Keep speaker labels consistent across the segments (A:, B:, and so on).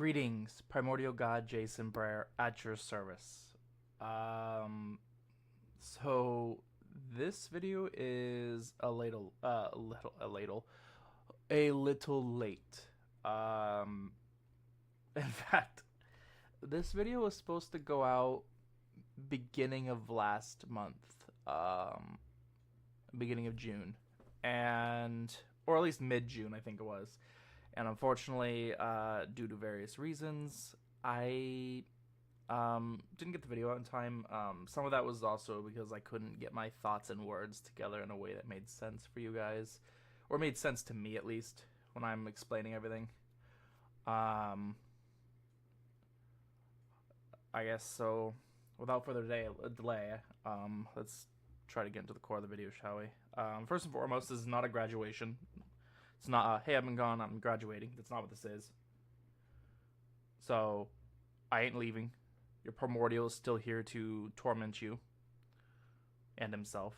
A: Greetings, primordial god Jason Brer at your service. Um, so this video is a little late. Um, in fact, this video was supposed to go out beginning of last month, beginning of June, and or at least mid June, I think it was. And unfortunately, due to various reasons, I didn't get the video out in time. Some of that was also because I couldn't get my thoughts and words together in a way that made sense for you guys, or made sense to me at least when I'm explaining everything. Um, I guess so. Without further delay, let's try to get into the core of the video, shall we? First and foremost, this is not a graduation. It's not hey, I've been gone, I'm graduating. That's not what this is. So, I ain't leaving. Your primordial is still here to torment you. And himself.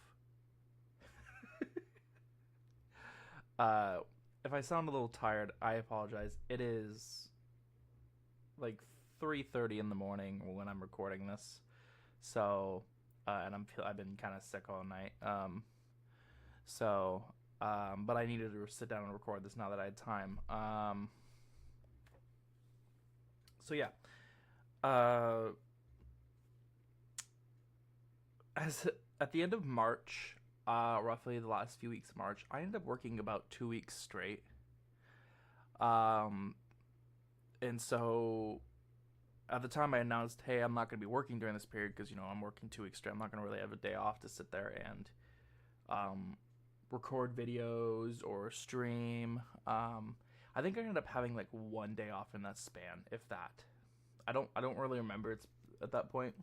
A: If I sound a little tired, I apologize. It is like 3:30 in the morning when I'm recording this. So, and I've been kind of sick all night. But I needed to sit down and record this now that I had time. So yeah. As at the end of March, roughly the last few weeks of March, I ended up working about 2 weeks straight. And so at the time I announced, hey, I'm not going to be working during this period because, I'm working 2 weeks straight. I'm not going to really have a day off to sit there and record videos or stream. I think I ended up having like one day off in that span, if that. I don't really remember. It's at that point.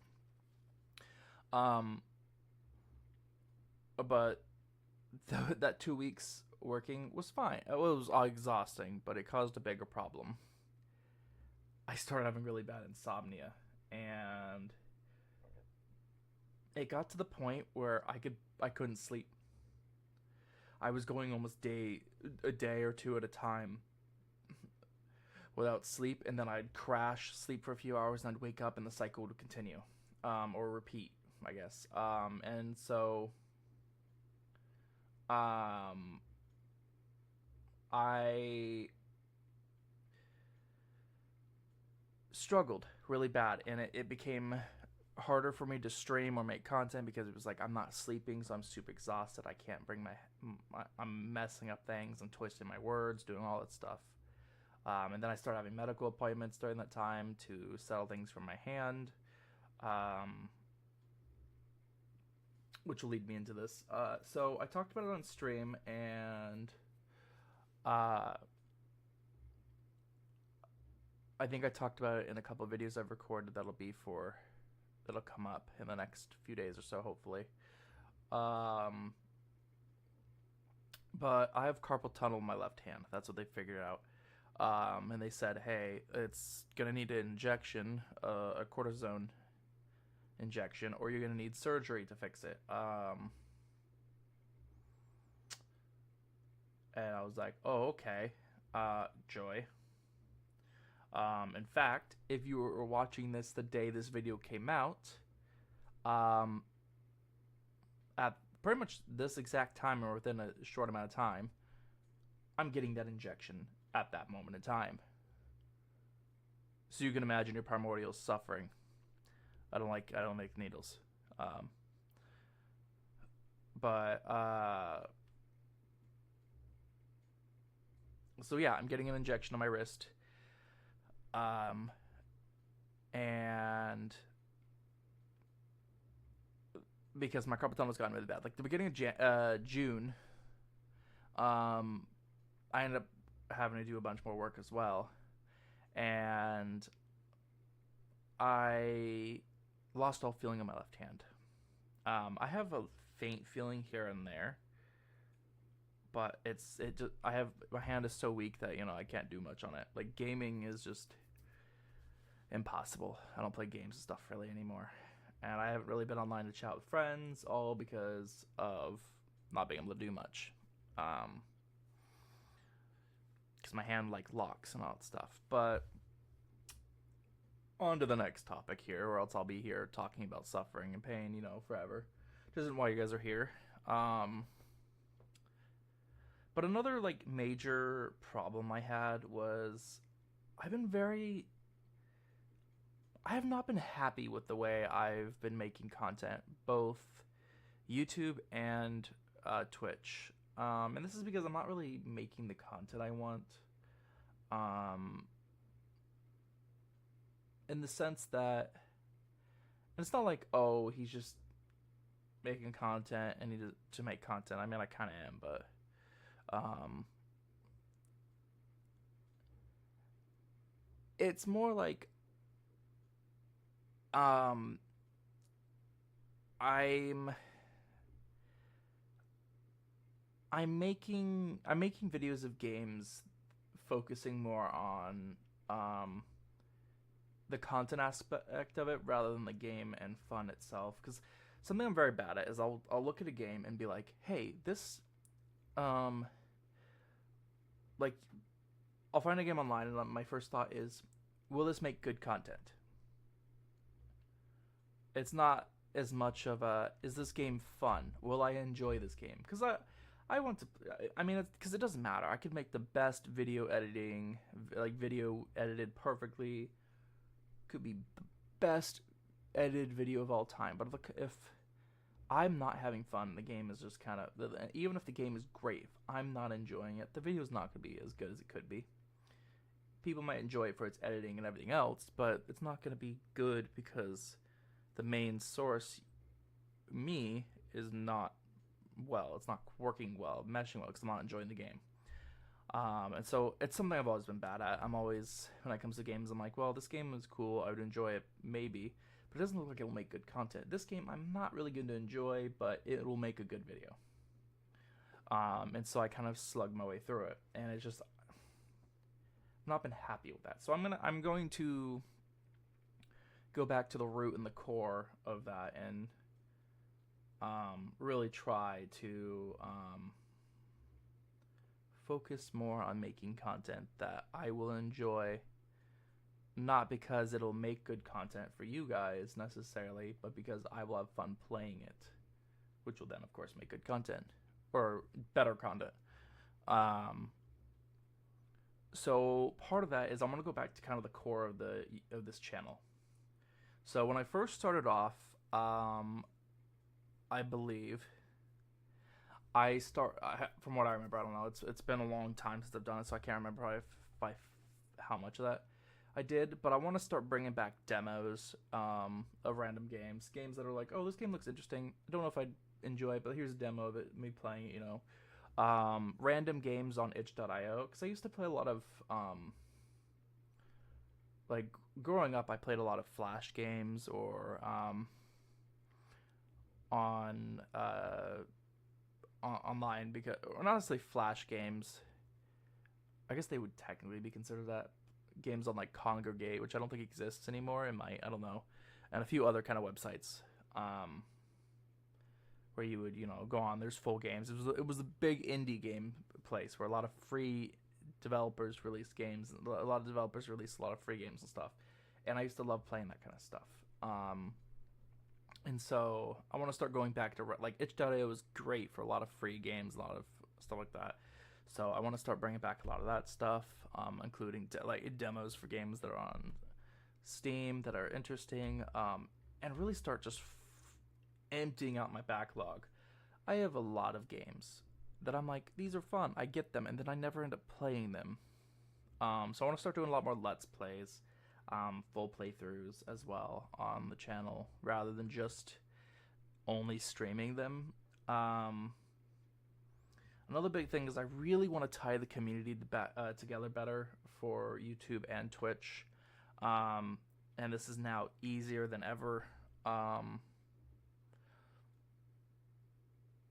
A: But that 2 weeks working was fine. It was exhausting, but it caused a bigger problem. I started having really bad insomnia, and it got to the point where I couldn't sleep. I was going almost a day or two at a time without sleep, and then I'd crash, sleep for a few hours, and I'd wake up, and the cycle would continue, or repeat, I guess. And so, I struggled really bad, and it became harder for me to stream or make content because it was like I'm not sleeping, so I'm super exhausted. I can't bring I'm messing up things and twisting my words, doing all that stuff. And then I started having medical appointments during that time to settle things from my hand, which will lead me into this. So I talked about it on stream, and I think I talked about it in a couple of videos I've recorded that'll come up in the next few days or so, hopefully. But I have carpal tunnel in my left hand. That's what they figured out. And they said, hey, it's gonna need an injection, a cortisone injection, or you're gonna need surgery to fix it. And I was like, oh, okay, joy. In fact, if you were watching this the day this video came out, at pretty much this exact time or within a short amount of time, I'm getting that injection at that moment in time. So you can imagine your primordial suffering. I don't like needles. But so yeah, I'm getting an injection on my wrist. And because my carpal tunnel's gotten really bad, like the beginning of June, I ended up having to do a bunch more work as well, and I lost all feeling in my left hand. I have a faint feeling here and there, but I have my hand is so weak that I can't do much on it. Like gaming is just impossible. I don't play games and stuff really anymore, and I haven't really been online to chat with friends, all because of not being able to do much. Because my hand like locks and all that stuff. But on to the next topic here, or else I'll be here talking about suffering and pain, forever. Which isn't why you guys are here. Um, but another like major problem I had was I've been very I have not been happy with the way I've been making content, both YouTube and Twitch. And this is because I'm not really making the content I want. Um, in the sense that it's not like, oh, he's just making content and need to make content. I mean, I kind of am, but um, it's more like um, I'm I'm making videos of games focusing more on um, the content aspect of it rather than the game and fun itself. Because something I'm very bad at is I'll look at a game and be like, hey, this um like I'll find a game online and my first thought is, will this make good content? It's not as much of a, is this game fun? Will I enjoy this game? Because I want to. I mean, because it doesn't matter. I could make the best video editing, like video edited perfectly. Could be best edited video of all time. But if I'm not having fun, the game is just kind of. Even if the game is great, if I'm not enjoying it, the video is not going to be as good as it could be. People might enjoy it for its editing and everything else, but it's not going to be good because the main source, me, is not well. It's not working well, meshing well, because I'm not enjoying the game. And so it's something I've always been bad at. I'm always, when it comes to games, I'm like, well, this game is cool. I would enjoy it, maybe. But it doesn't look like it will make good content. This game, I'm not really going to enjoy, but it will make a good video. And so I kind of slug my way through it. And it's just, I've not been happy with that. So I'm going to go back to the root and the core of that and really try to focus more on making content that I will enjoy, not because it'll make good content for you guys necessarily, but because I will have fun playing it, which will then of course make good content or better content. So part of that is I'm gonna go back to kind of the core of this channel. So when I first started off, I believe from what I remember, I don't know. It's been a long time since I've done it, so I can't remember how much of that I did. But I want to start bringing back demos of random games that are like, oh, this game looks interesting. I don't know if I'd enjoy it, but here's a demo of it, me playing it. Random games on itch.io, because I used to play a lot of like growing up. I played a lot of Flash games or on online, because, or not necessarily Flash games. I guess they would technically be considered that, games on like Congregate, which I don't think exists anymore. It might, I don't know, and a few other kind of websites where you would go on. There's full games. It was a big indie game place where a lot of free developers released games. A lot of developers released a lot of free games and stuff, and I used to love playing that kind of stuff. And so I want to start going back to, like, itch.io was great for a lot of free games, a lot of stuff like that. So I want to start bringing back a lot of that stuff, including like demos for games that are on Steam that are interesting, and really start just emptying out my backlog. I have a lot of games that I'm like, these are fun, I get them, and then I never end up playing them. So I want to start doing a lot more Let's Plays. Full playthroughs as well on the channel rather than just only streaming them. Another big thing is I really want to tie the community together better for YouTube and Twitch. And this is now easier than ever.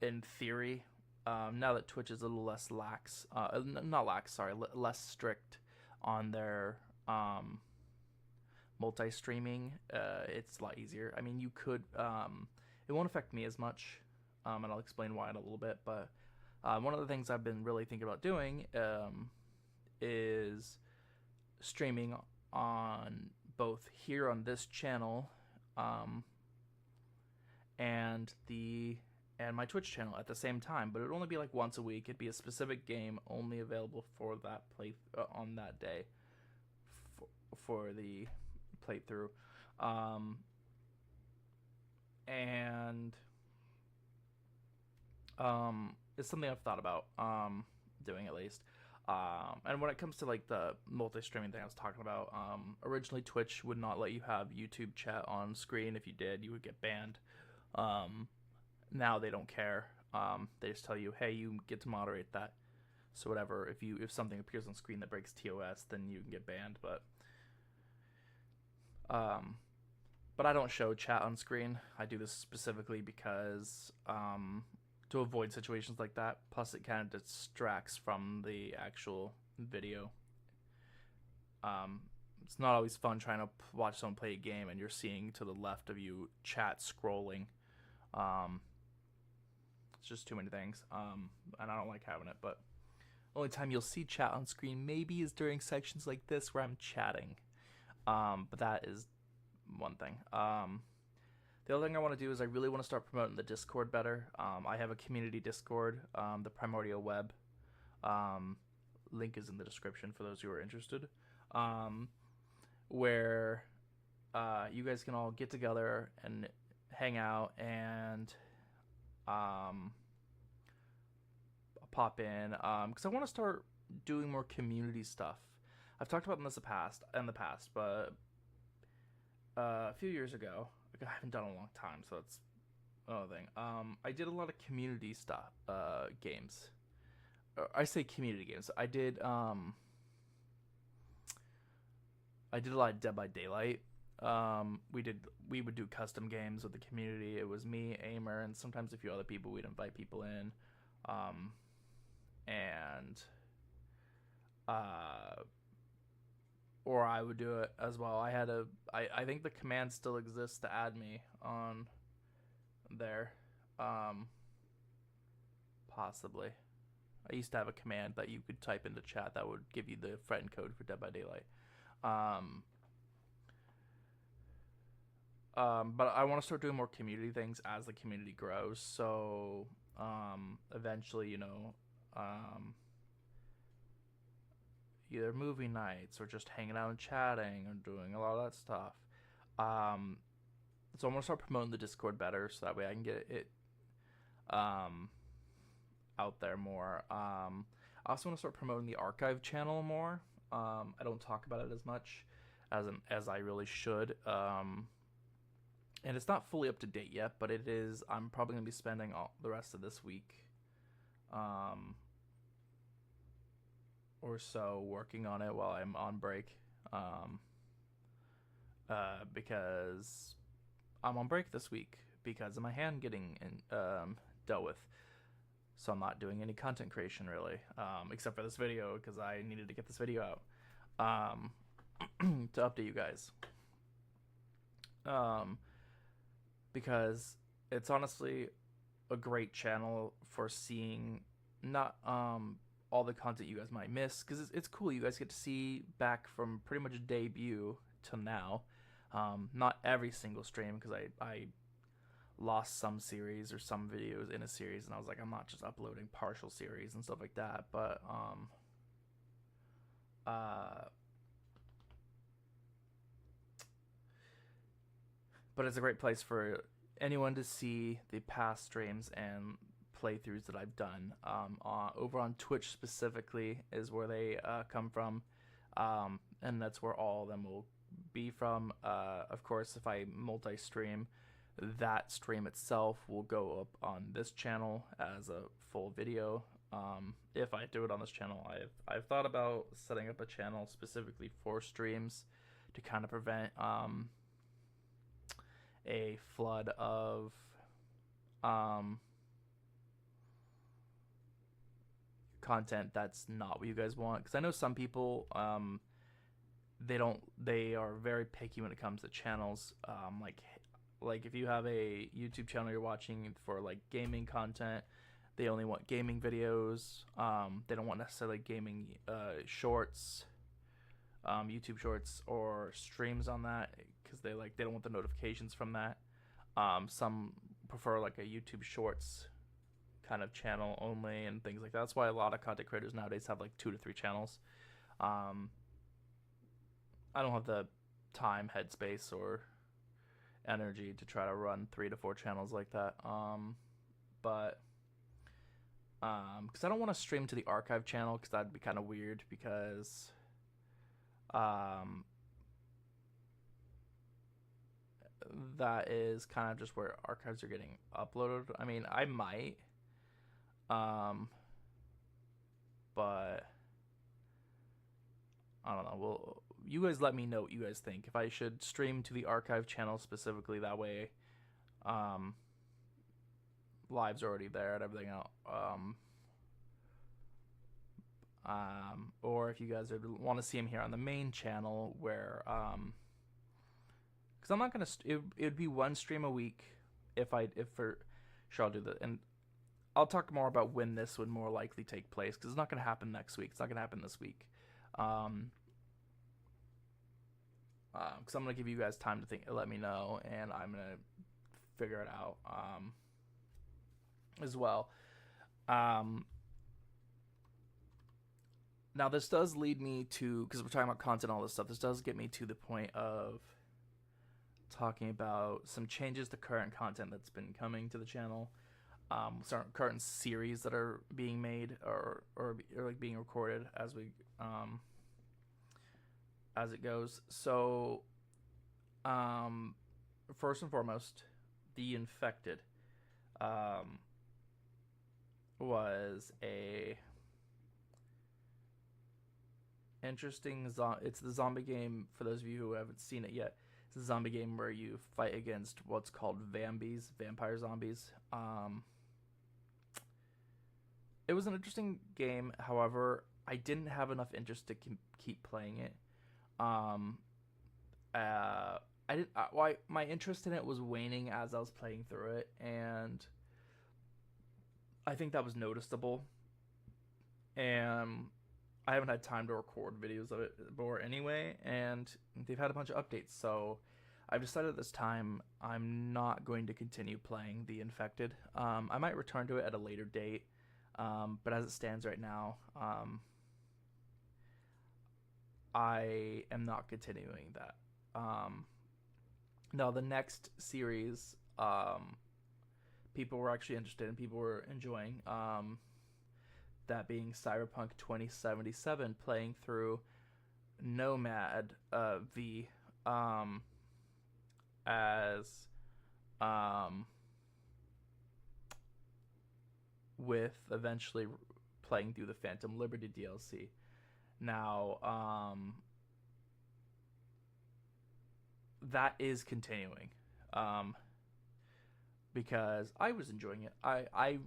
A: In theory, now that Twitch is a little less less strict on their multi-streaming, it's a lot easier. I mean, you could, it won't affect me as much, and I'll explain why in a little bit, but one of the things I've been really thinking about doing is streaming on both here on this channel, and my Twitch channel at the same time, but it would only be like once a week. It'd be a specific game only available for that on that day for the playthrough. And it's something I've thought about doing, at least. And when it comes to like the multi-streaming thing I was talking about, originally Twitch would not let you have YouTube chat on screen. If you did, you would get banned. Now they don't care. They just tell you, hey, you get to moderate that. So whatever, if something appears on screen that breaks TOS, then you can get banned. But I don't show chat on screen. I do this specifically because to avoid situations like that. Plus, it kind of distracts from the actual video. It's not always fun trying to watch someone play a game and you're seeing to the left of you chat scrolling. It's just too many things, and I don't like having it. But only time you'll see chat on screen maybe is during sections like this where I'm chatting. But that is one thing. The other thing I want to do is I really want to start promoting the Discord better. I have a community Discord, the Primordial Web. Link is in the description for those who are interested. Where you guys can all get together and hang out and pop in. Because I want to start doing more community stuff. I've talked about this in the past, but a few years ago, I haven't done it in a long time, so that's another thing. I did a lot of community stuff, games. I say community games. I did a lot of Dead by Daylight. We would do custom games with the community. It was me, Aimer, and sometimes a few other people. We'd invite people in, or I would do it as well. I think the command still exists to add me on there. Possibly. I used to have a command that you could type into chat that would give you the friend code for Dead by Daylight. But I want to start doing more community things as the community grows. So, eventually, either movie nights or just hanging out and chatting or doing a lot of that stuff. So I'm gonna start promoting the Discord better so that way I can get it out there more. I also want to start promoting the archive channel more. I don't talk about it as much as I really should. And it's not fully up to date yet, but it is. I'm probably gonna be spending all the rest of this week or so working on it while I'm on break, because I'm on break this week because of my hand getting dealt with. So I'm not doing any content creation really, except for this video because I needed to get this video out to update you guys. Because it's honestly a great channel for seeing not all the content you guys might miss, because it's cool. You guys get to see back from pretty much debut to now. Not every single stream, because I lost some series or some videos in a series, and I was like, I'm not just uploading partial series and stuff like that. But it's a great place for anyone to see the past streams and playthroughs that I've done. Over on Twitch specifically is where they come from, and that's where all of them will be from. Of course, if I multi-stream, that stream itself will go up on this channel as a full video. If I do it on this channel, I've thought about setting up a channel specifically for streams to kind of prevent a flood of content that's not what you guys want, because I know some people they are very picky when it comes to channels. Like if you have a YouTube channel you're watching for like gaming content, they only want gaming videos. They don't want necessarily gaming shorts. YouTube Shorts or streams on that because they don't want the notifications from that. Some prefer like a YouTube Shorts kind of channel only and things like that. That's why a lot of content creators nowadays have like 2 to 3 channels. I don't have the time, headspace, or energy to try to run 3 to 4 channels like that. But because I don't want to stream to the archive channel because that'd be kind of weird because that is kind of just where archives are getting uploaded. I mean, I might, but I don't know. Well, you guys let me know what you guys think. If I should stream to the archive channel specifically, that way, live's already there and everything else. Or if you guys want to see him here on the main channel, where because I'm not gonna. It would be 1 stream a week if for sure I'll do that, and I'll talk more about when this would more likely take place because it's not gonna happen next week. It's not gonna happen this week. Because I'm gonna give you guys time to think, let me know, and I'm gonna figure it out as well. Now this does lead me to, because we're talking about content and all this stuff, this does get me to the point of talking about some changes to current content that's been coming to the channel. Some current series that are being made or like being recorded as we as it goes. So first and foremost, The Infected was a interesting it's the zombie game. For those of you who haven't seen it yet, it's a zombie game where you fight against what's called vampire zombies. It was an interesting game. However, I didn't have enough interest to keep playing it. I didn't. My interest in it was waning as I was playing through it, and I think that was noticeable. And I haven't had time to record videos of it more anyway, and they've had a bunch of updates, so I've decided this time I'm not going to continue playing The Infected. I might return to it at a later date, but as it stands right now, I am not continuing that. Now, the next series, people were actually interested in, people were enjoying, that being Cyberpunk 2077, playing through Nomad V as with eventually playing through the Phantom Liberty DLC. Now, that is continuing, because I was enjoying it. I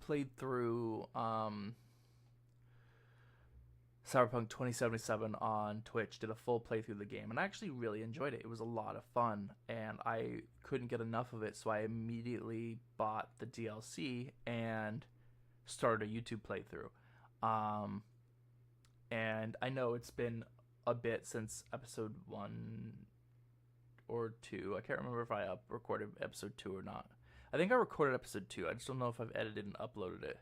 A: played through Cyberpunk 2077 on Twitch, did a full playthrough of the game, and I actually really enjoyed it. It was a lot of fun, and I couldn't get enough of it, so I immediately bought the DLC and started a YouTube playthrough. And I know it's been a bit since episode 1 or 2. I can't remember if I recorded episode 2 or not. I think I recorded episode 2. I just don't know if I've edited and uploaded it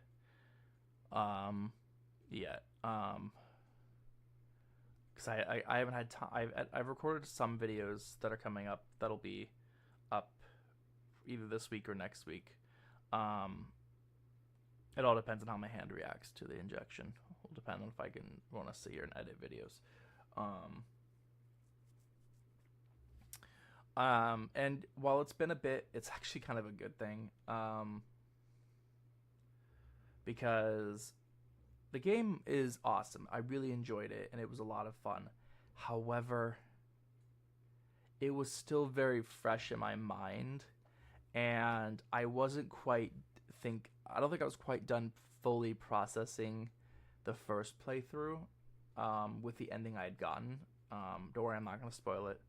A: yet. Because I haven't had time. I've recorded some videos that are coming up that'll be up either this week or next week. It all depends on how my hand reacts to the injection. Will depend on if I want to sit here and edit videos. And while it's been a bit, it's actually kind of a good thing. Because the game is awesome. I really enjoyed it, and it was a lot of fun. However, it was still very fresh in my mind, and I don't think I was quite done fully processing the first playthrough with the ending I had gotten. Don't worry, I'm not going to spoil it.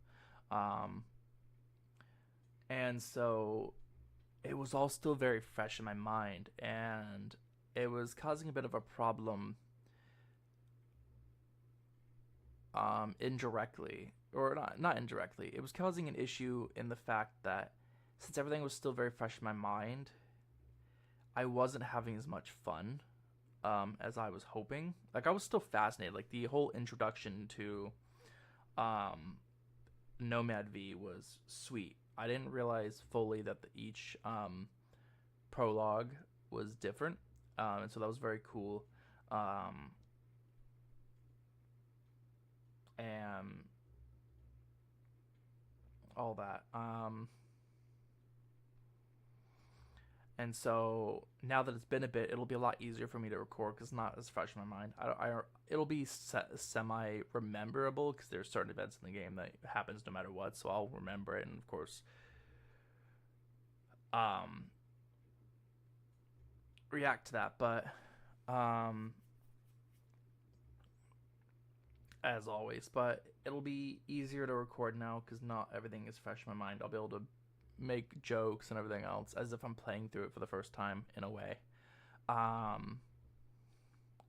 A: And so it was all still very fresh in my mind, and it was causing a bit of a problem indirectly, or not indirectly. It was causing an issue in the fact that since everything was still very fresh in my mind, I wasn't having as much fun as I was hoping. Like I was still fascinated. Like the whole introduction to um, Nomad V was sweet. I didn't realize fully that each prologue was different, and so that was very cool. Um, and all that. And so now that it's been a bit, it'll be a lot easier for me to record because it's not as fresh in my mind. It'll be semi rememberable because there's certain events in the game that happens no matter what, so I'll remember it, and of course, um, react to that. But um, as always, but it'll be easier to record now because not everything is fresh in my mind. I'll be able to make jokes and everything else as if I'm playing through it for the first time in a way. Um,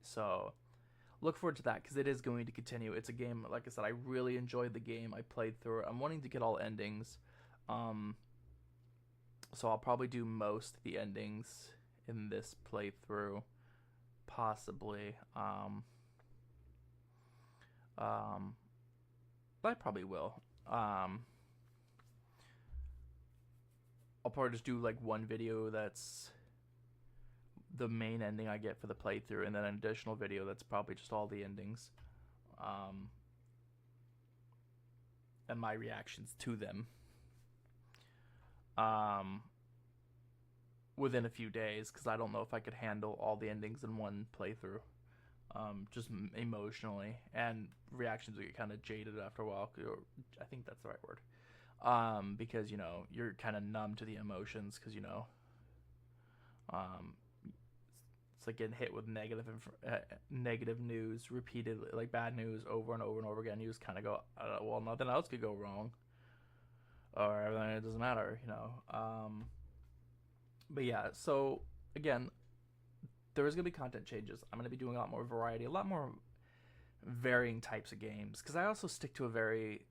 A: so look forward to that because it is going to continue. It's a game, like I said, I really enjoyed the game. I played through it. I'm wanting to get all endings. So I'll probably do most of the endings in this playthrough, possibly. But I probably will. I'll probably just do like one video that's the main ending I get for the playthrough, and then an additional video that's probably just all the endings, and my reactions to them. Within a few days, because I don't know if I could handle all the endings in one playthrough. Just emotionally, and reactions will get kind of jaded after a while. I think that's the right word. Because you're kind of numb to the emotions because it's like getting hit with negative news repeatedly, like bad news over and over and over again. You just kind of go, well, nothing else could go wrong, or everything, it doesn't matter, But yeah, so again, there is gonna be content changes. I'm gonna be doing a lot more variety, a lot more varying types of games, because I also stick to a very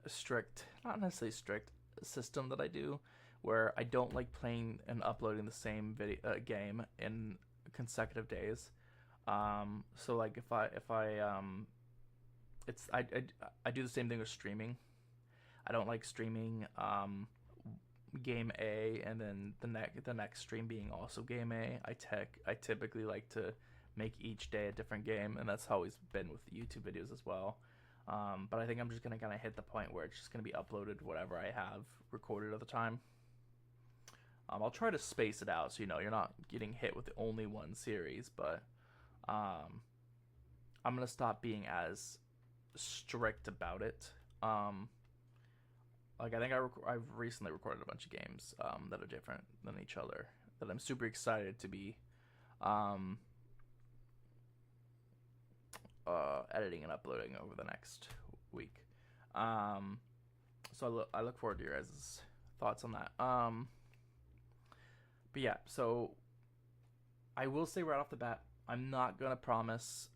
A: strict, not necessarily strict, system that I do, where I don't like playing and uploading the same game in consecutive days. So like if I it's I do the same thing with streaming. I don't like streaming game A and then the next stream being also game A. I typically like to make each day a different game, and that's always been with the YouTube videos as well. But I think I'm just gonna kind of hit the point where it's just gonna be uploaded whatever I have recorded at the time. I'll try to space it out so you're not getting hit with the only one series, but I'm gonna stop being as strict about it. Like I think I've recently recorded a bunch of games that are different than each other that I'm super excited to be editing and uploading over the next week. So I look forward to your guys' thoughts on that. But yeah, so I will say right off the bat, I'm not gonna promise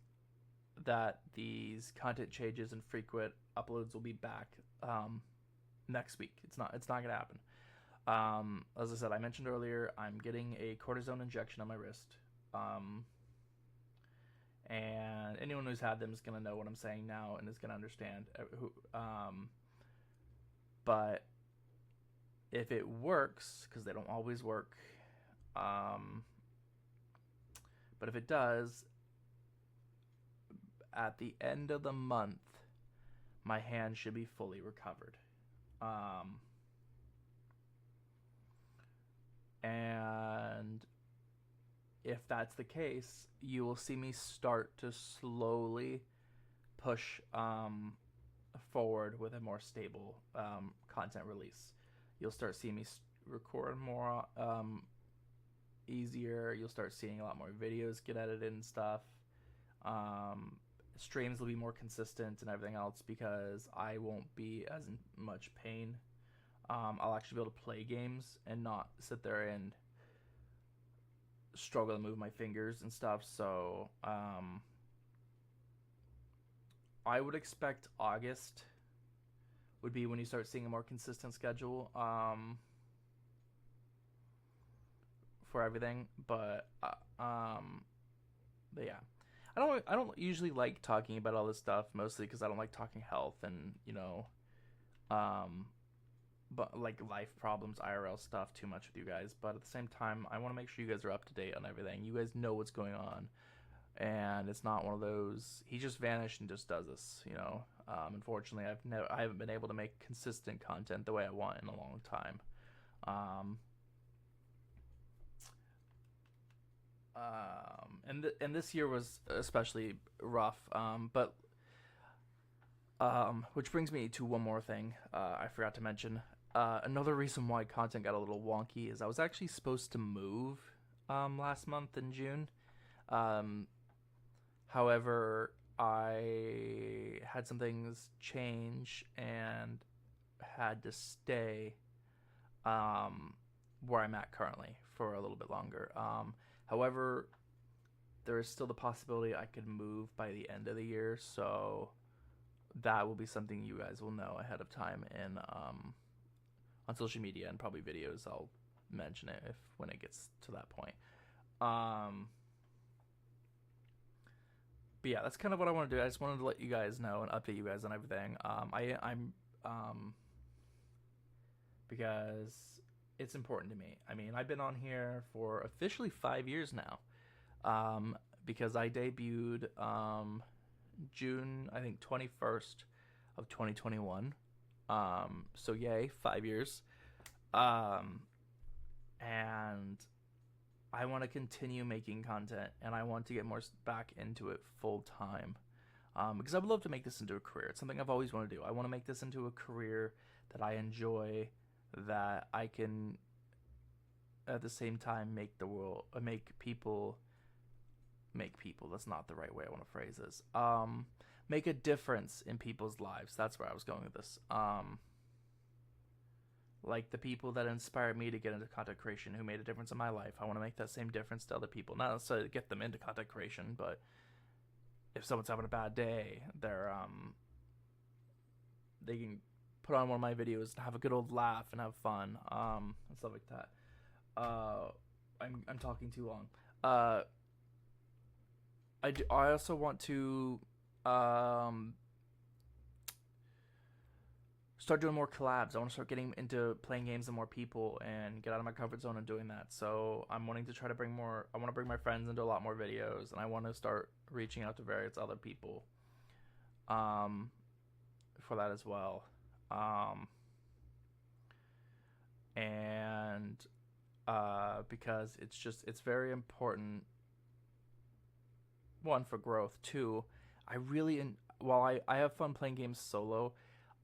A: that these content changes and frequent uploads will be back next week. It's not gonna happen. As I said, I mentioned earlier, I'm getting a cortisone injection on my wrist. And anyone who's had them is gonna know what I'm saying now and is gonna understand. But if it works, because they don't always work, but if it does, at the end of the month, my hand should be fully recovered. And if that's the case, you will see me start to slowly push forward with a more stable content release. You'll start seeing me record more easier. You'll start seeing a lot more videos get edited and stuff. Streams will be more consistent and everything else because I won't be as in much pain. I'll actually be able to play games and not sit there and struggle to move my fingers and stuff. So I would expect August would be when you start seeing a more consistent schedule for everything. But yeah, I don't usually like talking about all this stuff, mostly because I don't like talking health and um but like life problems, IRL stuff too much with you guys. But at the same time, I want to make sure you guys are up to date on everything. You guys know what's going on, and it's not one of those he just vanished and just does this. Unfortunately, I haven't been able to make consistent content the way I want in a long time. Um, and this year was especially rough. But which brings me to one more thing I forgot to mention. Another reason why content got a little wonky is I was actually supposed to move last month in June. Um, However, I had some things change and had to stay um, where I'm at currently for a little bit longer. However, there is still the possibility I could move by the end of the year, so that will be something you guys will know ahead of time in on social media and probably videos. I'll mention it if when it gets to that point. Um, but yeah, that's kind of what I want to do. I just wanted to let you guys know and update you guys on everything. I'm because it's important to me. I mean, I've been on here for officially 5 years now. Because I debuted June, I think 21st of 2021. So yay, 5 years. And I want to continue making content, and I want to get more back into it full time. Because I would love to make this into a career. It's something I've always wanted to do. I want to make this into a career that I enjoy, that I can at the same time make people. That's not the right way I want to phrase this. Make a difference in people's lives. That's where I was going with this. Like the people that inspired me to get into content creation, who made a difference in my life. I want to make that same difference to other people. Not necessarily to get them into content creation, but if someone's having a bad day, they can put on one of my videos and have a good old laugh and have fun, and stuff like that. I'm talking too long. I also want to start doing more collabs. I want to start getting into playing games with more people and get out of my comfort zone and doing that. So I'm wanting to try to bring more. I want to bring my friends into a lot more videos, and I want to start reaching out to various other people for that as well. And because it's very important, one, for growth. Two, while I have fun playing games solo,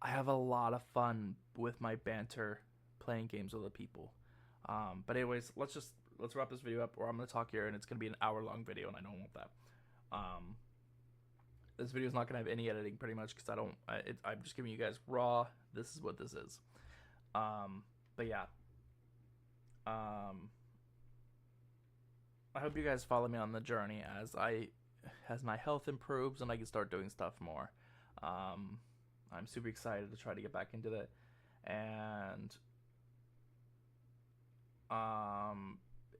A: I have a lot of fun with my banter playing games with other people. But anyways, let's wrap this video up, or I'm gonna talk here, and it's gonna be an hour-long video, and I don't want that. This video is not gonna have any editing, pretty much, because I'm just giving you guys raw. This is what this is. But yeah. I hope you guys follow me on the journey as my health improves and I can start doing stuff more. I'm super excited to try to get back into it, and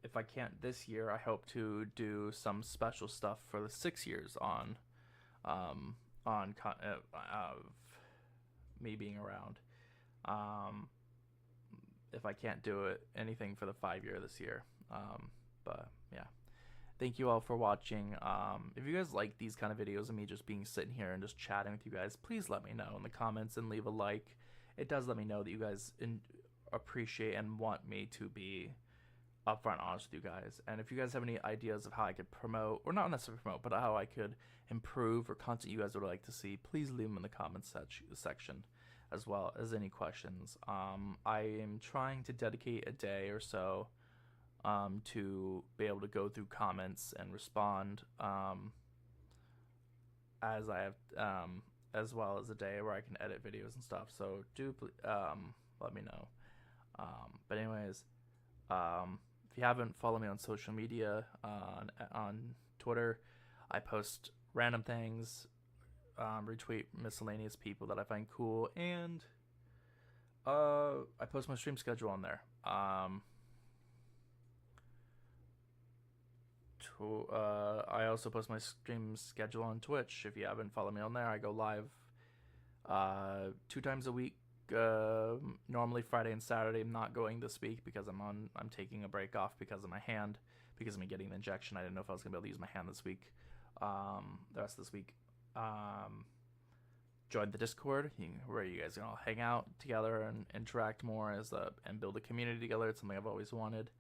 A: if I can't this year, I hope to do some special stuff for the 6 years of me being around. If I can't do anything for the 5 year this year. But yeah, thank you all for watching. If you guys like these kind of videos of me just sitting here and just chatting with you guys, please let me know in the comments and leave a like. It does let me know that you guys appreciate and want me to be upfront honest with you guys. And if you guys have any ideas of how I could promote, or not necessarily promote, but how I could improve, or content you guys would like to see, please leave them in the comments section, as well as any questions. I am trying to dedicate a day or so to be able to go through comments and respond, as I have, as well as a day where I can edit videos and stuff. So do let me know. But anyways, if you haven't, follow me on social media. On Twitter, I post random things, retweet miscellaneous people that I find cool, and I post my stream schedule on there. I also post my stream schedule on Twitch. If you haven't followed me on there, I go live 2 times a week. Normally Friday and Saturday. I'm not going this week because I'm taking a break off because of my hand, because of me getting the injection. I didn't know if I was gonna be able to use my hand this week. The rest of this week. Join the Discord where you guys can all hang out together and interact more and build a community together. It's something I've always wanted.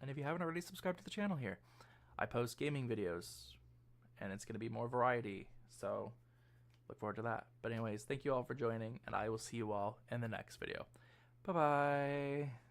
A: And if you haven't already, subscribed to the channel here. I post gaming videos, and it's going to be more variety, so look forward to that. But anyways, thank you all for joining, and I will see you all in the next video. Bye-bye.